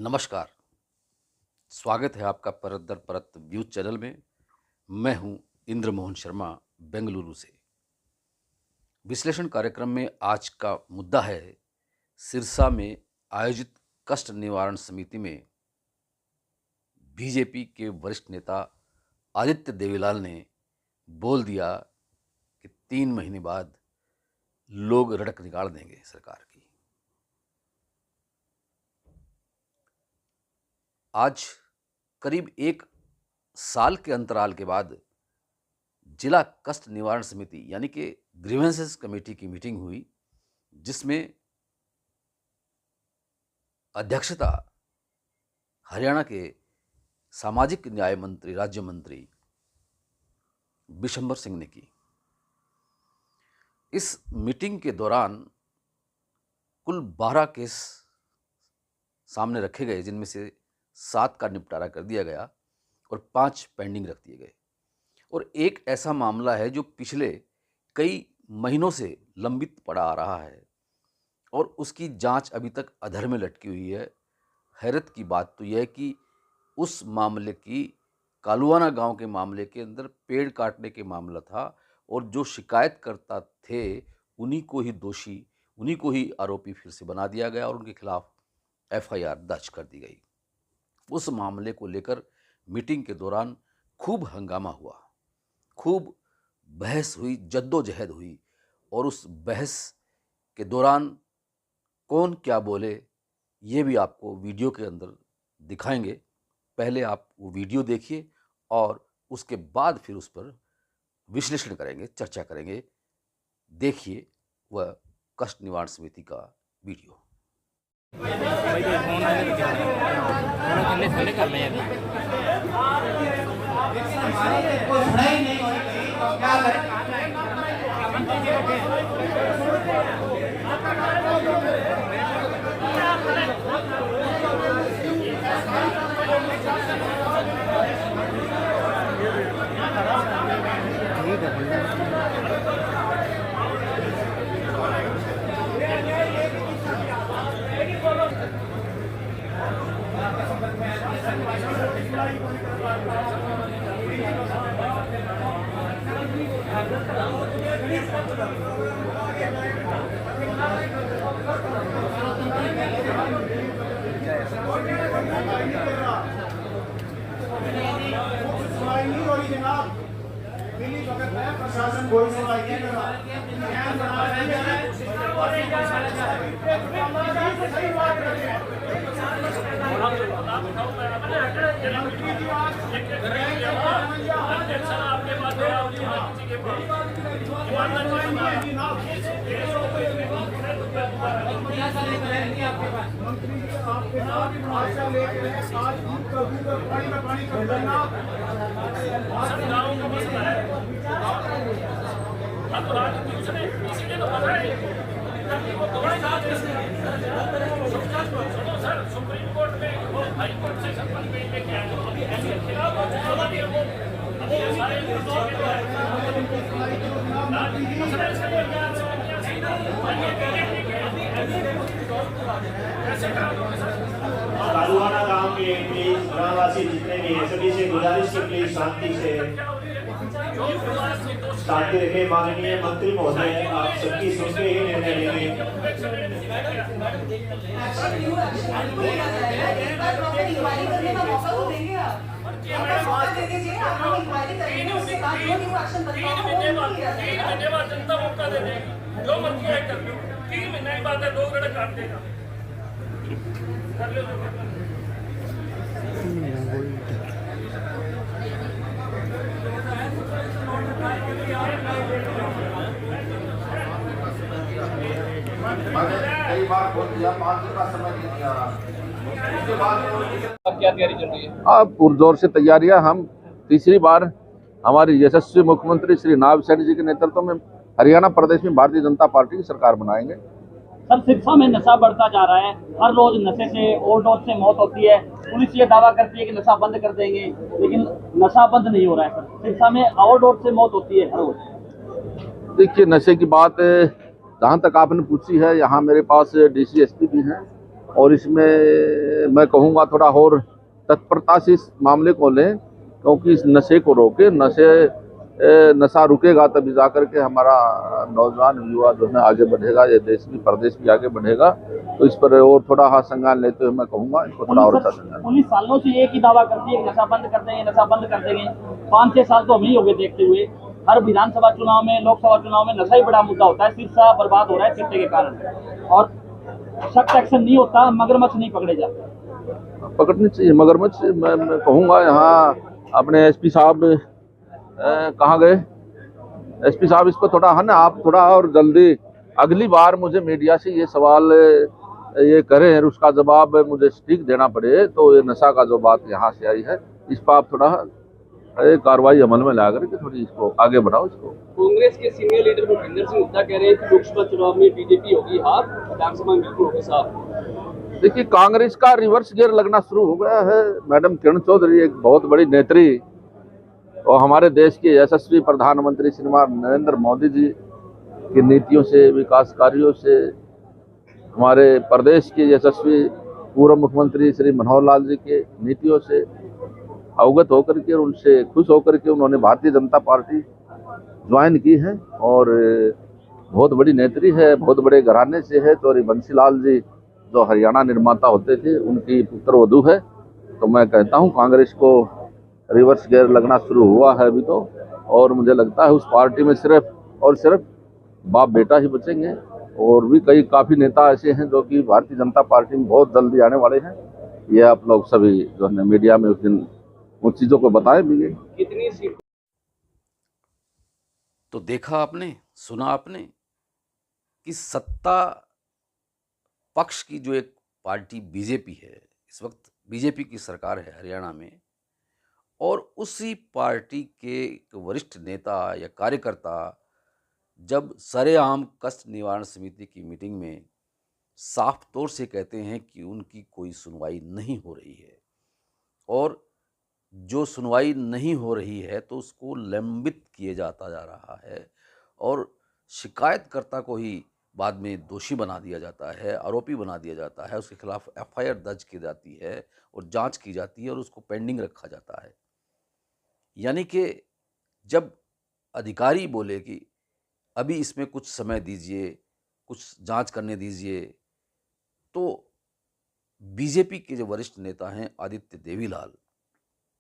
नमस्कार। स्वागत है आपका परत दर परत व्यूज चैनल में। मैं हूं इंद्र मोहन शर्मा, बेंगलुरु से। विश्लेषण कार्यक्रम में आज का मुद्दा है सिरसा में आयोजित कष्ट निवारण समिति में बीजेपी के वरिष्ठ नेता आदित्य देवीलाल ने बोल दिया कि 3 महीने बाद लोग रड़क निकाल देंगे सरकार की। आज करीब 1 साल के अंतराल के बाद जिला कष्ट निवारण समिति यानी कि ग्रीवेंसेस कमेटी की मीटिंग हुई, जिसमें अध्यक्षता हरियाणा के सामाजिक न्याय मंत्री राज्य मंत्री बिशंबर सिंह ने की। इस मीटिंग के दौरान कुल 12 केस सामने रखे गए, जिनमें से 7 का निपटारा कर दिया गया और 5 पेंडिंग रख दिए गए। और एक ऐसा मामला है जो पिछले कई महीनों से लंबित पड़ा आ रहा है और उसकी जांच अभी तक अधर में लटकी हुई है। हैरत की बात तो यह है कि उस मामले की कालुआना गांव के मामले के अंदर पेड़ काटने के मामला था और जो शिकायतकर्ता थे उन्हीं को ही दोषी, उन्हीं को ही आरोपी फिर से बना दिया गया और उनके खिलाफ FIR दर्ज कर दी गई। उस मामले को लेकर मीटिंग के दौरान खूब हंगामा हुआ, खूब बहस हुई, जद्दोजहद हुई और उस बहस के दौरान कौन क्या बोले ये भी आपको वीडियो के अंदर दिखाएंगे। पहले आप वो वीडियो देखिए और उसके बाद फिर उस पर विश्लेषण करेंगे, चर्चा करेंगे। देखिए वह कष्ट निवारण समिति का वीडियो। प्रशासन कोई सुनवाई नहीं कर रहा। सुप्रीम कोर्ट में हाई कोर्ट से संबंध में लेके आए कालुआना गांव के प्लीज ग्रामवासी जितने भी हैं सभी से गुजारिश की प्लीज शांति रखें। माननीय मंत्री महोदय आप सबकी सुन के ही निर्णय लेंगे। जनता मौका दे देगी, जो मर्जी है कर लो। 3 महीने की बात है, लोग रड़क काट देगा। कर लो कई बार बोल दिया 5 दिन का समय दिया। अब क्या तैयारी चल रही है? अब पुरजोर से तैयारियां। हम तीसरी बार हमारे यशस्वी मुख्यमंत्री श्री नायब सैनी जी के नेतृत्व में हरियाणा प्रदेश में भारतीय जनता पार्टी की सरकार बनाएंगे। सर, सिरसा में नशा बढ़ता जा रहा है। हर रोज नशे से, ओवरडोज से मौत होती है। पुलिस ये दावा करती है कि नशा बंद कर देंगे, लेकिन नशा बंद नहीं हो रहा है। सर, सिरसा में ओवरडोज से मौत होती है हर रोज। देखिए, नशे की बात जहाँ तक आपने पूछी है, यहाँ मेरे पास DCSP भी हैं और इसमें मैं कहूँगा थोड़ा और तत्परता से इस मामले को लें, क्योंकि इस नशे को रोके। नशा रुकेगा तभी जाकर के हमारा नौजवान युवा जो है आगे बढ़ेगा, ये देश भी प्रदेश भी आगे बढ़ेगा। तो इस पर और थोड़ा हाथ संज्ञान लेते हुए मैं कहूँगा इसको थोड़ा और अच्छा संज्ञान। पुलिस सालों से एक ही दावा करती है कि नशा बंद कर देंगे, नशा बंद कर देंगे। 5-6 साल तो हम ही हो गए देखते हुए। हर विधानसभा चुनाव में, लोकसभा चुनाव में नशा ही बड़ा मुद्दा होता है। शिक्षा बर्बाद हो रहा है चिट्टे के कारण, और सख्त एक्शन नहीं होता, मगरमच्छ नहीं पकड़े जाते। पकड़नी चाहिए मगरमच्छ। मैं कहूँगा यहाँ अपने एसपी साहब कहाँ गए? एसपी साहब इस पर थोड़ा है ना, आप थोड़ा और जल्दी अगली बार मुझे मीडिया से ये सवाल ये करें और उसका जवाब मुझे ठीक देना पड़े, तो ये नशा का जो बात यहाँ से आई है इस पर आप थोड़ा कार्रवाई अमल में ला करके थोड़ी इसको आगे बढ़ाओ। इसको कांग्रेस के सीनियर लीडर भूपेंद्र सिंह हुड्डा कह रहे हैं कि लोकसभा चुनाव में बीजेपी होगी हार, विधानसभा में बिल्कुल होगी साफ। देखिए, कांग्रेस का रिवर्स गियर लगना शुरू हो गया है। मैडम किरण चौधरी एक बहुत बड़ी नेत्री और हमारे देश के यशस्वी प्रधानमंत्री श्रीमान नरेंद्र मोदी जी की नीतियों से, विकास कार्यों से, हमारे प्रदेश के यशस्वी पूर्व मुख्यमंत्री श्री मनोहर लाल जी के नीतियों से अवगत होकर के, उनसे खुश होकर के उन्होंने भारतीय जनता पार्टी ज्वाइन की है। और बहुत बड़ी नेत्री है, बहुत बड़े घराने से है। चौधरी बंसीलाल जी जो हरियाणा निर्माता होते थे, उनकी पुत्रवधू है। तो मैं कहता हूं कांग्रेस को रिवर्स गियर लगना शुरू हुआ है अभी तो, और मुझे लगता है उस पार्टी में सिर्फ और सिर्फ बाप बेटा ही बचेंगे। और भी काफ़ी नेता ऐसे हैं जो कि भारतीय जनता पार्टी में बहुत जल्दी आने वाले हैं। ये आप लोग सभी जो है मीडिया में उस दिन उन चीज़ों को बताएं भी। कितनी सीट? तो देखा आपने, सुना आपने कि सत्ता पक्ष की जो एक पार्टी बीजेपी है, इस वक्त बीजेपी की सरकार है हरियाणा में, और उसी पार्टी के एक वरिष्ठ नेता या कार्यकर्ता जब सरेआम कष्ट निवारण समिति की मीटिंग में साफ तौर से कहते हैं कि उनकी कोई सुनवाई नहीं हो रही है, और जो सुनवाई नहीं हो रही है तो उसको लंबित किए जाता जा रहा है, और शिकायतकर्ता को ही बाद में दोषी बना दिया जाता है, आरोपी बना दिया जाता है, उसके खिलाफ एफआईआर दर्ज की जाती है और जांच की जाती है और उसको पेंडिंग रखा जाता है। यानी कि जब अधिकारी बोले कि अभी इसमें कुछ समय दीजिए, कुछ जांच करने दीजिए, तो बीजेपी के जो वरिष्ठ नेता हैं आदित्य देवीलाल,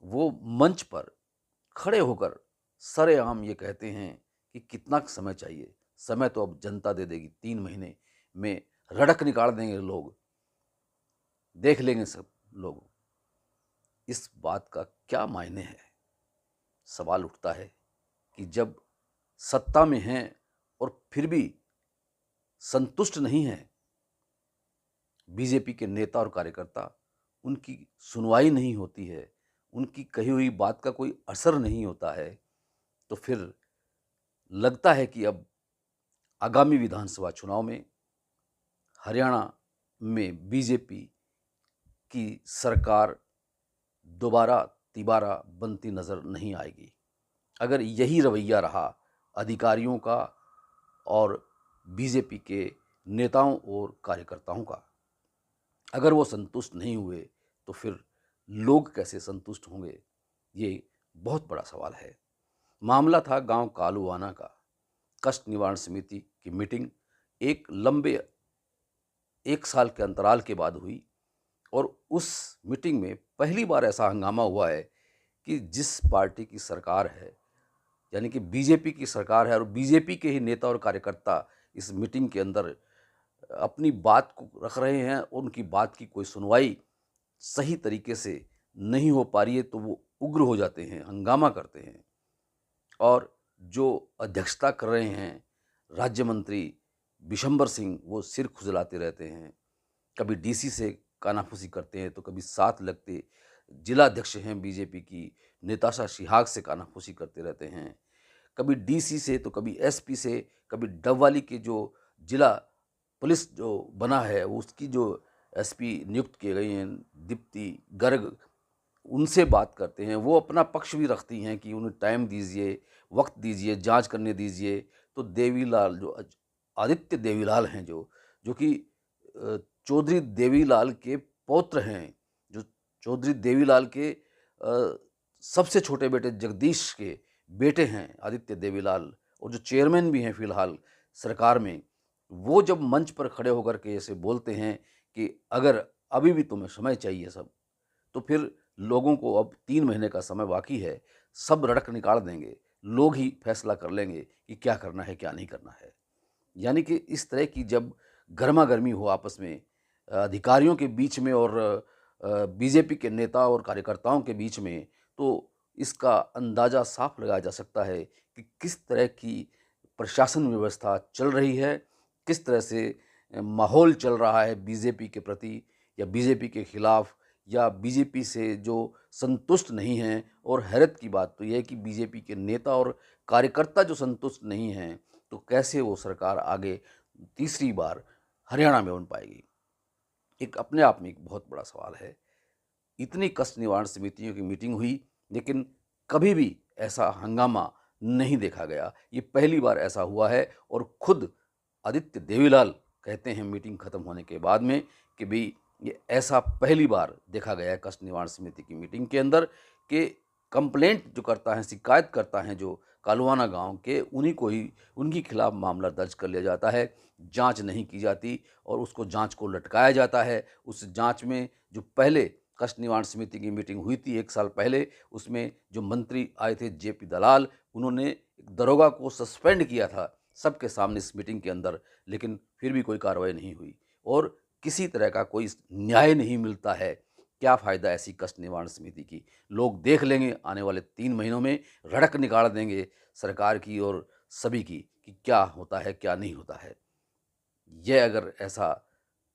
वो मंच पर खड़े होकर सरेआम ये कहते हैं कि कितना समय चाहिए, समय तो अब जनता दे देगी, 3 महीने में रड़क निकाल देंगे लोग, देख लेंगे सब लोग। इस बात का क्या मायने है? सवाल उठता है कि जब सत्ता में हैं और फिर भी संतुष्ट नहीं हैं बीजेपी के नेता और कार्यकर्ता, उनकी सुनवाई नहीं होती है, उनकी कही हुई बात का कोई असर नहीं होता है, तो फिर लगता है कि अब आगामी विधानसभा चुनाव में हरियाणा में बीजेपी की सरकार दोबारा तिबारा बनती नज़र नहीं आएगी। अगर यही रवैया रहा अधिकारियों का और बीजेपी के नेताओं और कार्यकर्ताओं का, अगर वो संतुष्ट नहीं हुए तो फिर लोग कैसे संतुष्ट होंगे, ये बहुत बड़ा सवाल है। मामला था गांव कालूवाना का। कष्ट निवारण समिति की मीटिंग एक लंबे 1 साल के अंतराल के बाद हुई, और उस मीटिंग में पहली बार ऐसा हंगामा हुआ है कि जिस पार्टी की सरकार है, यानी कि बीजेपी की सरकार है, और बीजेपी के ही नेता और कार्यकर्ता इस मीटिंग के अंदर अपनी बात को रख रहे हैं, और उनकी बात की कोई सुनवाई सही तरीके से नहीं हो पा रही है, तो वो उग्र हो जाते हैं, हंगामा करते हैं। और जो अध्यक्षता कर रहे हैं राज्य मंत्री बिशंबर सिंह, वो सिर खुजलाते रहते हैं, कभी डीसी से कानाफूसी करते हैं तो कभी साथ लगते जिला अध्यक्ष हैं बीजेपी की निताशा सिहाग से कानाफूसी करते रहते हैं, कभी डीसी से तो कभी एसपी से, कभी डबवाली के जो जिला पुलिस जो बना है उसकी जो एसपी नियुक्त किए गई हैं दीप्ति गर्ग, उनसे बात करते हैं। वो अपना पक्ष भी रखती हैं कि उन्हें टाइम दीजिए, वक्त दीजिए, जांच करने दीजिए। तो देवीलाल, जो आदित्य देवीलाल हैं, जो कि चौधरी देवीलाल के पौत्र हैं, जो चौधरी देवीलाल के सबसे छोटे बेटे जगदीश के बेटे हैं आदित्य देवीलाल, और जो चेयरमैन भी हैं फिलहाल सरकार में, वो जब मंच पर खड़े होकर के ऐसे बोलते हैं कि अगर अभी भी तुम्हें समय चाहिए सब, तो फिर लोगों को अब 3 महीने का समय बाकी है, सब रड़क निकाल देंगे, लोग ही फैसला कर लेंगे कि क्या करना है क्या नहीं करना है। यानी कि इस तरह की जब गर्मा गर्मी हो आपस में अधिकारियों के बीच में और बीजेपी के नेता और कार्यकर्ताओं के बीच में, तो इसका अंदाज़ा साफ लगाया जा सकता है कि किस तरह की प्रशासन व्यवस्था चल रही है, किस तरह से माहौल चल रहा है बीजेपी के प्रति या बीजेपी के खिलाफ, या बीजेपी से जो संतुष्ट नहीं हैं। और हैरत की बात तो यह है कि बीजेपी के नेता और कार्यकर्ता जो संतुष्ट नहीं हैं, तो कैसे वो सरकार आगे तीसरी बार हरियाणा में बन पाएगी। एक अपने आप में एक बहुत बड़ा सवाल है। इतनी कष्ट निवारण समितियों की मीटिंग हुई, लेकिन कभी भी ऐसा हंगामा नहीं देखा गया। ये पहली बार ऐसा हुआ है, और खुद आदित्य देवीलाल कहते हैं मीटिंग खत्म होने के बाद में कि भाई ये ऐसा पहली बार देखा गया है कष्ट निवारण समिति की मीटिंग के अंदर कि कंप्लेंट जो करता है, शिकायत करता है जो कालुआना गांव के, उन्हीं को ही उनके खिलाफ मामला दर्ज कर लिया जाता है, जांच नहीं की जाती और उसको जांच को लटकाया जाता है। उस जांच में जो पहले कष्ट निवारण समिति की मीटिंग हुई थी 1 साल पहले, उसमें जो मंत्री आए थे जेपी दलाल, उन्होंने एक दरोगा को सस्पेंड किया था सबके सामने इस मीटिंग के अंदर, लेकिन फिर भी कोई कार्रवाई नहीं हुई और किसी तरह का कोई न्याय नहीं मिलता है। क्या फ़ायदा ऐसी कष्ट निवारण समिति की? लोग देख लेंगे आने वाले 3 महीनों में, रड़क निकाल देंगे सरकार की और सभी की कि क्या होता है क्या नहीं होता है। यह अगर ऐसा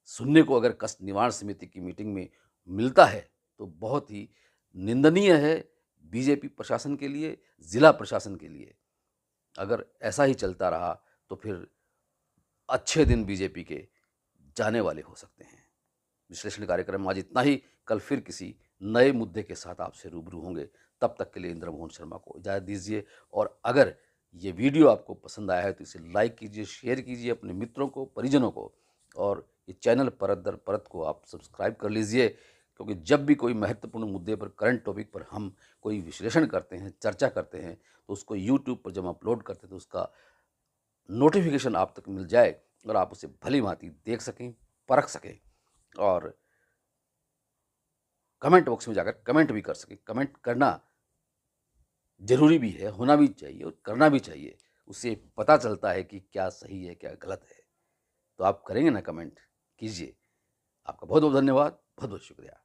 सुनने को अगर कष्ट निवारण समिति की मीटिंग में मिलता है तो बहुत ही निंदनीय है बीजेपी प्रशासन के लिए, ज़िला प्रशासन के लिए। अगर ऐसा ही चलता रहा तो फिर अच्छे दिन बीजेपी के जाने वाले हो सकते हैं। विश्लेषण कार्यक्रम आज इतना ही। कल फिर किसी नए मुद्दे के साथ आपसे रूबरू होंगे। तब तक के लिए इंद्र मोहन शर्मा को इजाज़त दीजिए, और अगर ये वीडियो आपको पसंद आया है तो इसे लाइक कीजिए, शेयर कीजिए अपने मित्रों को, परिजनों को, और ये चैनल परत दर परत को आप सब्सक्राइब कर लीजिए, क्योंकि जब भी कोई महत्वपूर्ण मुद्दे पर, करंट टॉपिक पर हम कोई विश्लेषण करते हैं, चर्चा करते हैं, तो उसको यूट्यूब पर जब अपलोड करते हैं तो उसका नोटिफिकेशन आप तक मिल जाए और आप उसे भली भांति देख सकें, परख सकें और कमेंट बॉक्स में जाकर कमेंट भी कर सकें। कमेंट करना ज़रूरी भी है, होना भी चाहिए और करना भी चाहिए। उससे पता चलता है कि क्या सही है क्या गलत है। तो आप करेंगे ना, कमेंट कीजिए। आपका बहुत बहुत धन्यवाद, बहुत बहुत शुक्रिया।